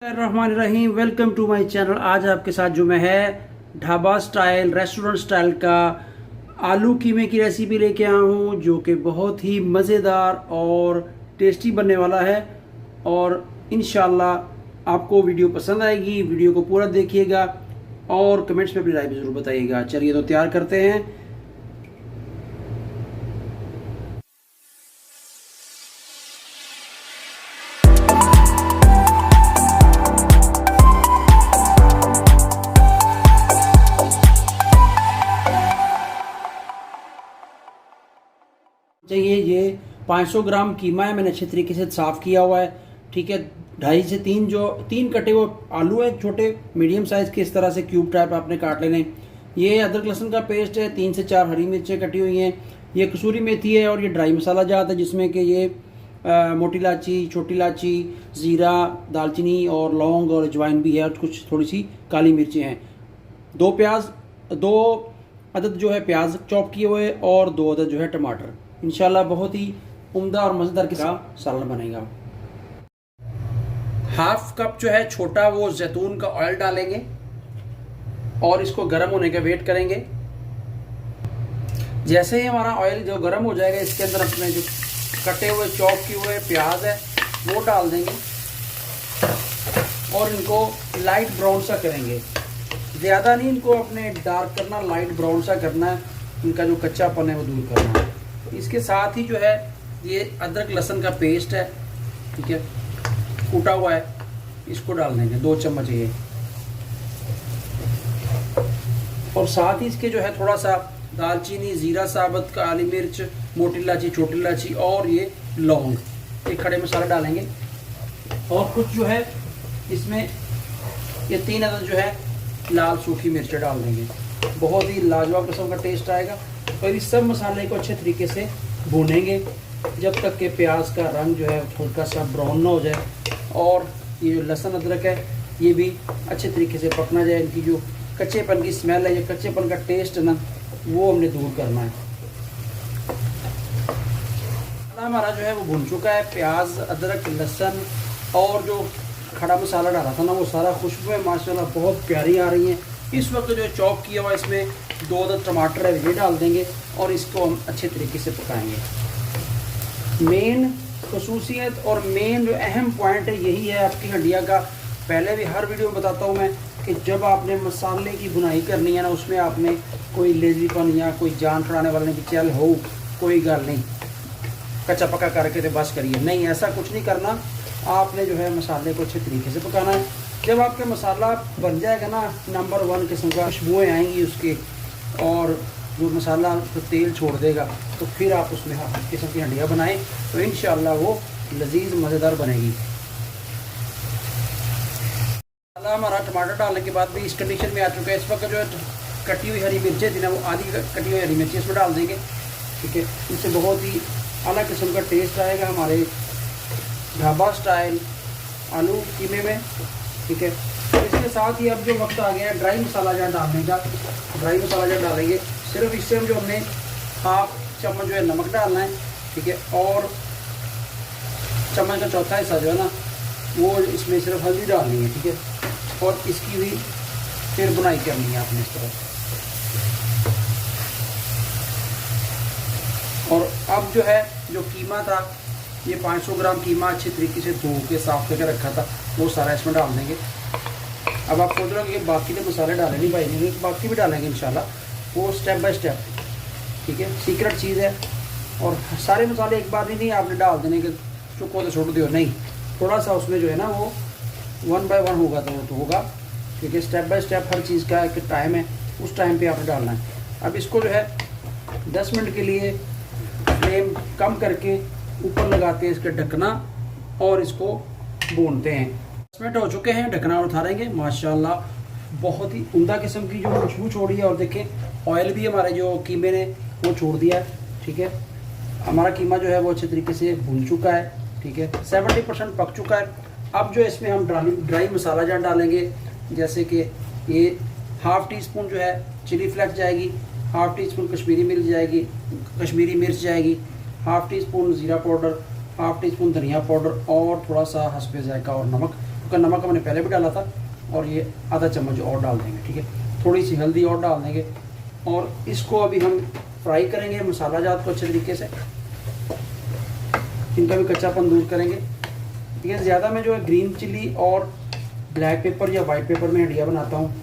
Rahim, welcome to my channel. आज आपके साथ जो मैं है ढाबा स्टाइल रेस्टोरेंट स्टाइल का आलू कीमे की रेसिपी लेके आया हूँ, जो कि बहुत ही मज़ेदार और टेस्टी बनने वाला है। और इंशाल्लाह आपको वीडियो पसंद आएगी। वीडियो को पूरा देखिएगा और कमेंट्स में अपनी राय भी ज़रूर बताइएगा। चलिए तो तैयार करते हैं। चाहिए ये 500 ग्राम कीमा है, मैंने अच्छे तरीके से साफ़ किया हुआ है। ठीक है, 2.5 से 3 जो 3 कटे हुए आलू है, छोटे मीडियम साइज़ के, इस तरह से क्यूब टाइप आपने काट लेने। ये अदरक लहसुन का पेस्ट है, 3 से 4 हरी मिर्चें कटी हुई हैं, ये कसूरी मेथी है, और ये ड्राई मसाला जात है जिसमें कि ये मोटी इलायची, छोटी इलायची, ज़ीरा, दालचीनी और लौंग और अजवाइन भी है, और कुछ थोड़ी सी काली मिर्चें हैं। 2 अदद जो है प्याज चॉप किए हुए, और 2 अदद जो है टमाटर। इंशाल्लाह बहुत ही उम्दा और मज़ेदार किस्म का सालन बनेगा। हाफ कप जो है छोटा वो जैतून का ऑयल डालेंगे और इसको गर्म होने का वेट करेंगे। जैसे ही हमारा ऑयल जो गर्म हो जाएगा, इसके अंदर अपने जो कटे हुए चॉप किए हुए प्याज है वो डाल देंगे और इनको लाइट ब्राउन सा करेंगे। ज़्यादा नहीं इनको अपने डार्क करना, लाइट ब्राउन सा करना है। इनका जो कच्चापन है वो दूर करना है। इसके साथ ही जो है ये अदरक लहसुन का पेस्ट है, ठीक है, कूटा हुआ है, इसको डाल देंगे 2 चम्मच ये। और साथ ही इसके जो है थोड़ा सा दालचीनी, ज़ीरा साबुत, काली मिर्च, मोटी इलायची, छोटी इलायची और ये लौंग, ये खड़े मसाले डालेंगे। और कुछ जो है इसमें ये 3 अदद जो है लाल सूखी मिर्च डाल देंगे। बहुत ही लाजवाब किस्म का टेस्ट आएगा। और इस सब मसाले को अच्छे तरीके से भूनेंगे जब तक कि प्याज का रंग जो है हल्का सा ब्राउन ना हो जाए, और ये जो लहसुन अदरक है ये भी अच्छे तरीके से पकना जाए। इनकी जो कच्चेपन की स्मेल है, ये कच्चेपन का टेस्ट है ना, वो हमने दूर करना है। हमारा जो है वो भुन चुका है। प्याज, अदरक, लहसुन और जो खड़ा मसाला डाला था ना, वो सारा खुशबू है माशाल्लाह बहुत प्यारी आ रही है। इस वक्त जो चॉप किया हुआ इसमें 2 अदद टमाटर है, ये डाल देंगे और इसको हम अच्छे तरीके से पकाएंगे। मेन खसूसियत और मेन जो अहम पॉइंट है यही है आपकी हंडिया का। पहले भी हर वीडियो में बताता हूँ मैं कि जब आपने मसाले की भुनाई करनी है ना, उसमें आपने कोई लेजीपन या कोई जान छुड़ाने वाला नहीं कि चल हो कोई गल नहीं, कच्चा पक्का करके तो बस करिए, नहीं, ऐसा कुछ नहीं करना। आपने जो है मसाले को अच्छे तरीके से पकाना है। जब आपका मसाला बन जाएगा ना, नंबर 1 किस्म का खुशबुएँ आएंगी उसके, और जो मसाला तो तेल छोड़ देगा, तो फिर आप उसमें किस्म की हंडिया बनाएं तो इंशाल्लाह वो लजीज मज़ेदार बनेगी। हमारा टमाटर डालने के बाद भी इस कंडीशन में आ चुका है। इस वक्त जो है कटी हुई हरी मिर्चें थी ना, वो आधी कटी हुई हरी मिर्चें इसमें डाल देंगे, ठीक है। इससे बहुत ही अलग किस्म का टेस्ट आएगा हमारे ढाबा स्टाइल आलू कीमे में, ठीक है। तो इसके साथ ही अब जो वक्त आ गया है ड्राई मसाला जार डालने का। ड्राई मसाला जार डालेंगे, सिर्फ इससे हम जो हमने 1/2 चम्मच जो है नमक डालना है, ठीक है। और चम्मच का चौथा हिस्सा जो है ना, वो इसमें सिर्फ हल्दी डालनी है, ठीक है। और इसकी भी फिर बुनाई करनी है आपने इस तरह। और अब जो है जो कीमा था, ये 500 ग्राम कीमा अच्छी तरीके से धो के साफ करके रखा था, वो सारा इसमें डाल देंगे। अब आप सोच रहे हो कि बाकी के मसाले डाले नहीं भाई, नहीं, बाकी भी डालेंगे इंशाल्लाह, वो स्टेप बाय स्टेप, ठीक है। सीक्रेट चीज़ है। और सारे मसाले एक बार नहीं आपने डाल देने के चुको तो छोड़ दियो, नहीं, थोड़ा सा उसमें जो है ना वो 1 बाय 1 होगा तो होगा, ठीक है। स्टेप बाय स्टेप हर चीज़ का एक टाइम है, उस टाइम पे आपने डालना है। अब इसको जो है 10 मिनट के लिए फ्लेम कम करके ऊपर लगाते हैं इसके ढकना, और इसको भूनते हैं। 10 मिनट हो चुके हैं, ढकना उतारेंगे। माशाल्लाह बहुत ही उम्दा किस्म की जो खुशबू छोड़ी है, और देखें ऑयल भी हमारे जो कीमे ने वो छोड़ दिया है, ठीक है। हमारा कीमा जो है वो अच्छे तरीके से भून चुका है, ठीक है, 70% पक चुका है। अब जो इसमें हम ड्राई मसाला जार डालेंगे, जैसे कि ये 1/2 टी-स्पून जो है चिली फ्लेक्स जाएगी, 1/2 टी-स्पून कश्मीरी मिर्च जाएगी, 1/2 टी-स्पून ज़ीरा पाउडर, 1/2 टी-स्पून धनिया पाउडर, और थोड़ा सा हस्बे जायका और नमक क्योंकि नमक हमने पहले भी डाला था। और ये आधा चम्मच और डाल देंगे, ठीक है। थोड़ी सी हल्दी और डाल देंगे और इसको अभी हम फ्राई करेंगे मसाला जात को अच्छे तरीके से, इनका भी कच्चापन दूर करेंगे, ठीक है। ज़्यादा मैं जो है ग्रीन चिली और ब्लैक पेपर या वाइट पेपर में हंडिया बनाता हूँ।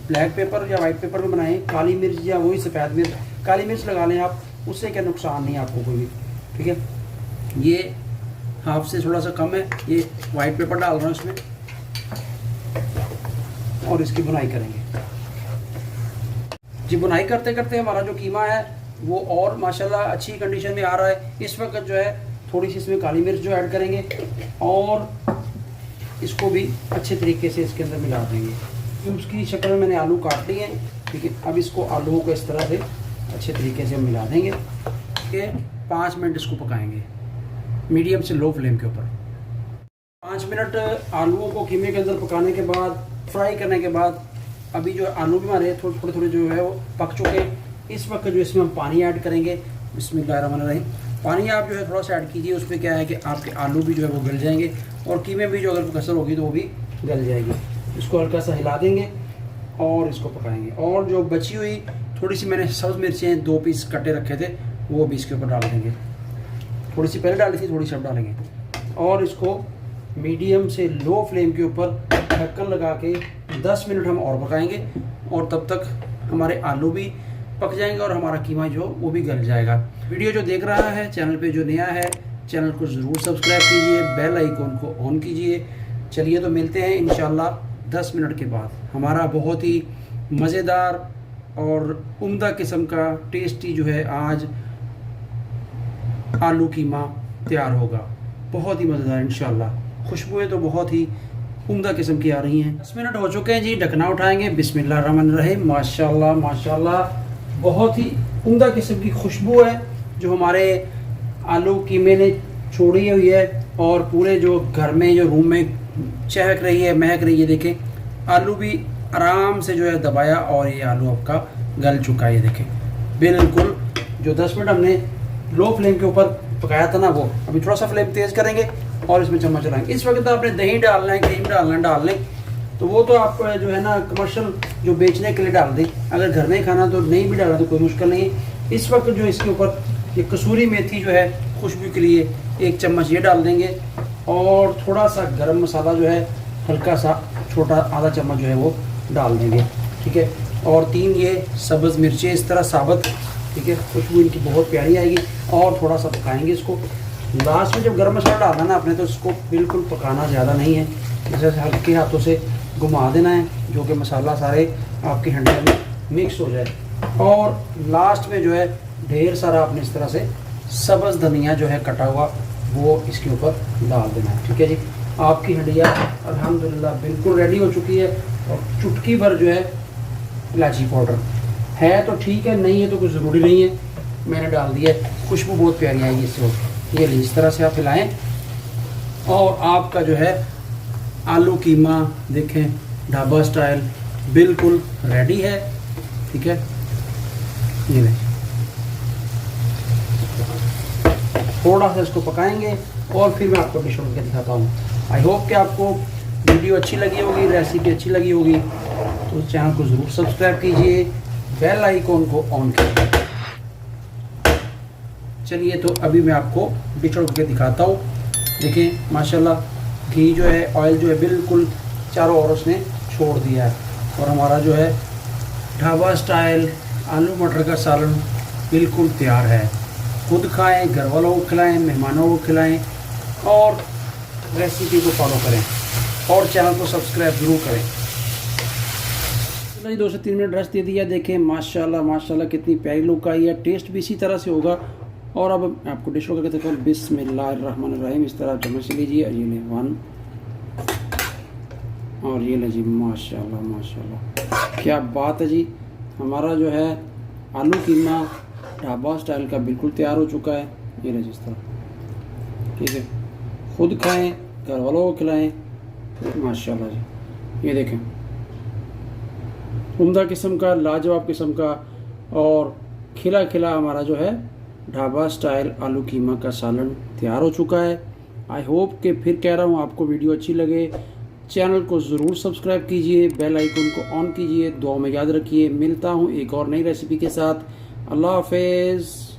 ब्लैक पेपर या वाइट पेपर में बनाएं, काली मिर्च या वही सफ़ेद मिर्च, काली मिर्च लगा लें आप, उससे क्या नुकसान नहीं है आपको कोई भी, ठीक है। ये हाफ से थोड़ा सा कम है, ये वाइट पेपर डाल रहा हूँ इसमें और इसकी बुनाई करेंगे जी। बुनाई करते करते हमारा जो कीमा है वो और माशाल्लाह अच्छी कंडीशन में आ रहा है। इस वक्त जो है थोड़ी सी इसमें काली मिर्च जो ऐड करेंगे और इसको भी अच्छे तरीके से इसके अंदर मिला देंगे। तो उसकी शक्ल में मैंने आलू काट लिए हैं, ठीक है। अब इसको आलूओं को इस तरह से अच्छे तरीके से हम मिला देंगे, ठीक है। 5 मिनट इसको पकाएंगे मीडियम से लो फ्लेम के ऊपर। 5 मिनट आलूओं को कीमे के अंदर पकाने के बाद, फ्राई करने के बाद, अभी जो आलू भी हमारे थोड़े थोड़े जो है वो पक चुके हैं। इस वक्त जो इसमें हम पानी ऐड करेंगे, बिस्मिल्लाहिर्रहमानिर्रहीम। पानी आप जो है थोड़ा सा ऐड कीजिए, उसमें क्या है कि आपके आलू भी जो है वो गल जाएंगे और कीमे भी जो अगर कसर होगी तो वो भी गल जाएगी। इसको हल्का सा हिला देंगे और इसको पकाएंगे। और जो बची हुई थोड़ी सी मैंने सब्ज़ मिर्चें 2 पीस कटे रखे थे वो भी इसके ऊपर डाल देंगे। थोड़ी सी पहले डाली थी, थोड़ी सी अब डालेंगे और इसको मीडियम से लो फ्लेम के ऊपर ढक्कन लगा के 10 मिनट हम और पकाएंगे और तब तक हमारे आलू भी पक जाएंगे और हमारा कीमा जो वो भी गल जाएगा। वीडियो जो देख रहा है, चैनल पे जो नया है, चैनल को ज़रूर सब्सक्राइब कीजिए, बेल आइकॉन को ऑन कीजिए। चलिए तो मिलते हैं इंशाल्लाह 10 मिनट के बाद। हमारा बहुत ही मज़ेदार और उम्दा किस्म का टेस्टी जो है आज आलू कीमा तैयार होगा, बहुत ही मज़ेदार इंशाल्लाह। खुशबुएं तो बहुत ही उम्दा किस्म की आ रही हैं। 10 मिनट हो चुके हैं जी, ढकना उठाएंगे। बिस्मिल्लाहिर्रहमानिर्रहीम। माशाल्लाह माशाल्लाह, बहुत ही उम्दा किस्म की खुशबू है जो हमारे आलू कीमे ने छोड़ी हुई है और पूरे जो घर में जो रूम में चहक रही है, महक रही है। देखें आलू भी आराम से जो है दबाया और ये आलू आपका गल चुका है। ये देखें बिल्कुल, जो 10 मिनट हमने लो फ्लेम के ऊपर पकाया था ना, वो अभी थोड़ा सा फ्लेम तेज़ करेंगे और इसमें चम्मच चलाएंगे। इस वक्त आपने दही डालना है, क्रीम डालना है, डाल लें तो वो तो आप जो है ना कमर्शियल जो बेचने के लिए डाल दें। अगर घर में खाना तो नहीं भी डाला तो कोई मुश्किल नहीं है। इस वक्त जो इसके ऊपर ये कसूरी मेथी जो है खुशबू के लिए 1 चम्मच ये डाल देंगे और थोड़ा सा गरम मसाला जो है हल्का सा छोटा आधा चम्मच जो है वो डाल देंगे, ठीक है। और 3 ये सब्ज़ मिर्चें इस तरह साबुत, ठीक है। खुशबू इनकी बहुत प्यारी आएगी और थोड़ा सा पकाएंगे इसको। लास्ट में जब गरम मसाला डालना ना आपने तो इसको बिल्कुल पकाना ज़्यादा नहीं है, जैसे हल्के हाथों से घुमा देना है जो कि मसाला सारे आपके हंडे में मिक्स हो जाए। और लास्ट में जो है ढेर सारा आपने इस तरह से सब्ज़ धनिया जो है कटा हुआ वो इसके ऊपर डाल देना है, ठीक है जी। आपकी हंडिया अल्हम्दुलिल्लाह बिल्कुल रेडी हो चुकी है। और चुटकी भर जो है इलायची पाउडर है तो ठीक है, नहीं है तो कुछ ज़रूरी नहीं है, मैंने डाल दिया है। खुशबू बहुत प्यारी आएगी इससे। ये इस तरह से आप हिलाएं और आपका जो है आलू कीमा देखें ढाबा स्टाइल बिल्कुल रेडी है, ठीक है। ये देखिए थोड़ा सा इसको पकाएंगे और फिर मैं आपको डिश करके दिखाता हूँ। आई होप कि आपको वीडियो अच्छी लगी होगी, रेसिपी अच्छी लगी होगी, तो चैनल को ज़रूर सब्सक्राइब कीजिए, बेल आइकॉन को ऑन कीजिए। चलिए तो अभी मैं आपको डिश करके दिखाता हूँ। देखिए माशाल्लाह घी जो है, ऑयल जो है बिल्कुल चारों ओर उसने छोड़ दिया है और हमारा जो है ढाबा स्टाइल आलू मटर का सालन बिल्कुल तैयार है। खुद खाएं, घर वालों को खिलाएं, मेहमानों को खिलाएं और रेसिपी को फॉलो करें और चैनल को सब्सक्राइब ज़रूर करें। चलिए 2 से 3 मिनट रेस्ट दे दिया। देखें माशाल्लाह माशाल्लाह कितनी प्यारी लुक आई है। टेस्ट भी इसी तरह से होगा। और अब आपको डिश करके देखो। बिस्मिल्लाहिर्रहमानिर्रहीम। इस तरह चम्मच लीजिए और ये ले 1 और ये लीजिए। माशाल्लाह माशाल्लाह क्या बात है जी। हमारा जो है आलू कीमा ढाबा स्टाइल का बिल्कुल तैयार हो चुका है। ये लीजिए इस तरह, ठीक है। खुद खाएं, घर वालों को खिलाएं। माशाल्लाह जी, ये देखें उम्दा किस्म का, लाजवाब किस्म का और खिला खिला हमारा जो है ढाबा स्टाइल आलू कीमा का सालन तैयार हो चुका है। आई होप कि फिर कह रहा हूँ आपको वीडियो अच्छी लगे। चैनल को ज़रूर सब्सक्राइब कीजिए, बेल आइकन को ऑन कीजिए। दुआ में याद रखिए। मिलता हूँ एक और नई रेसिपी के साथ। अल्लाह हाफिज़।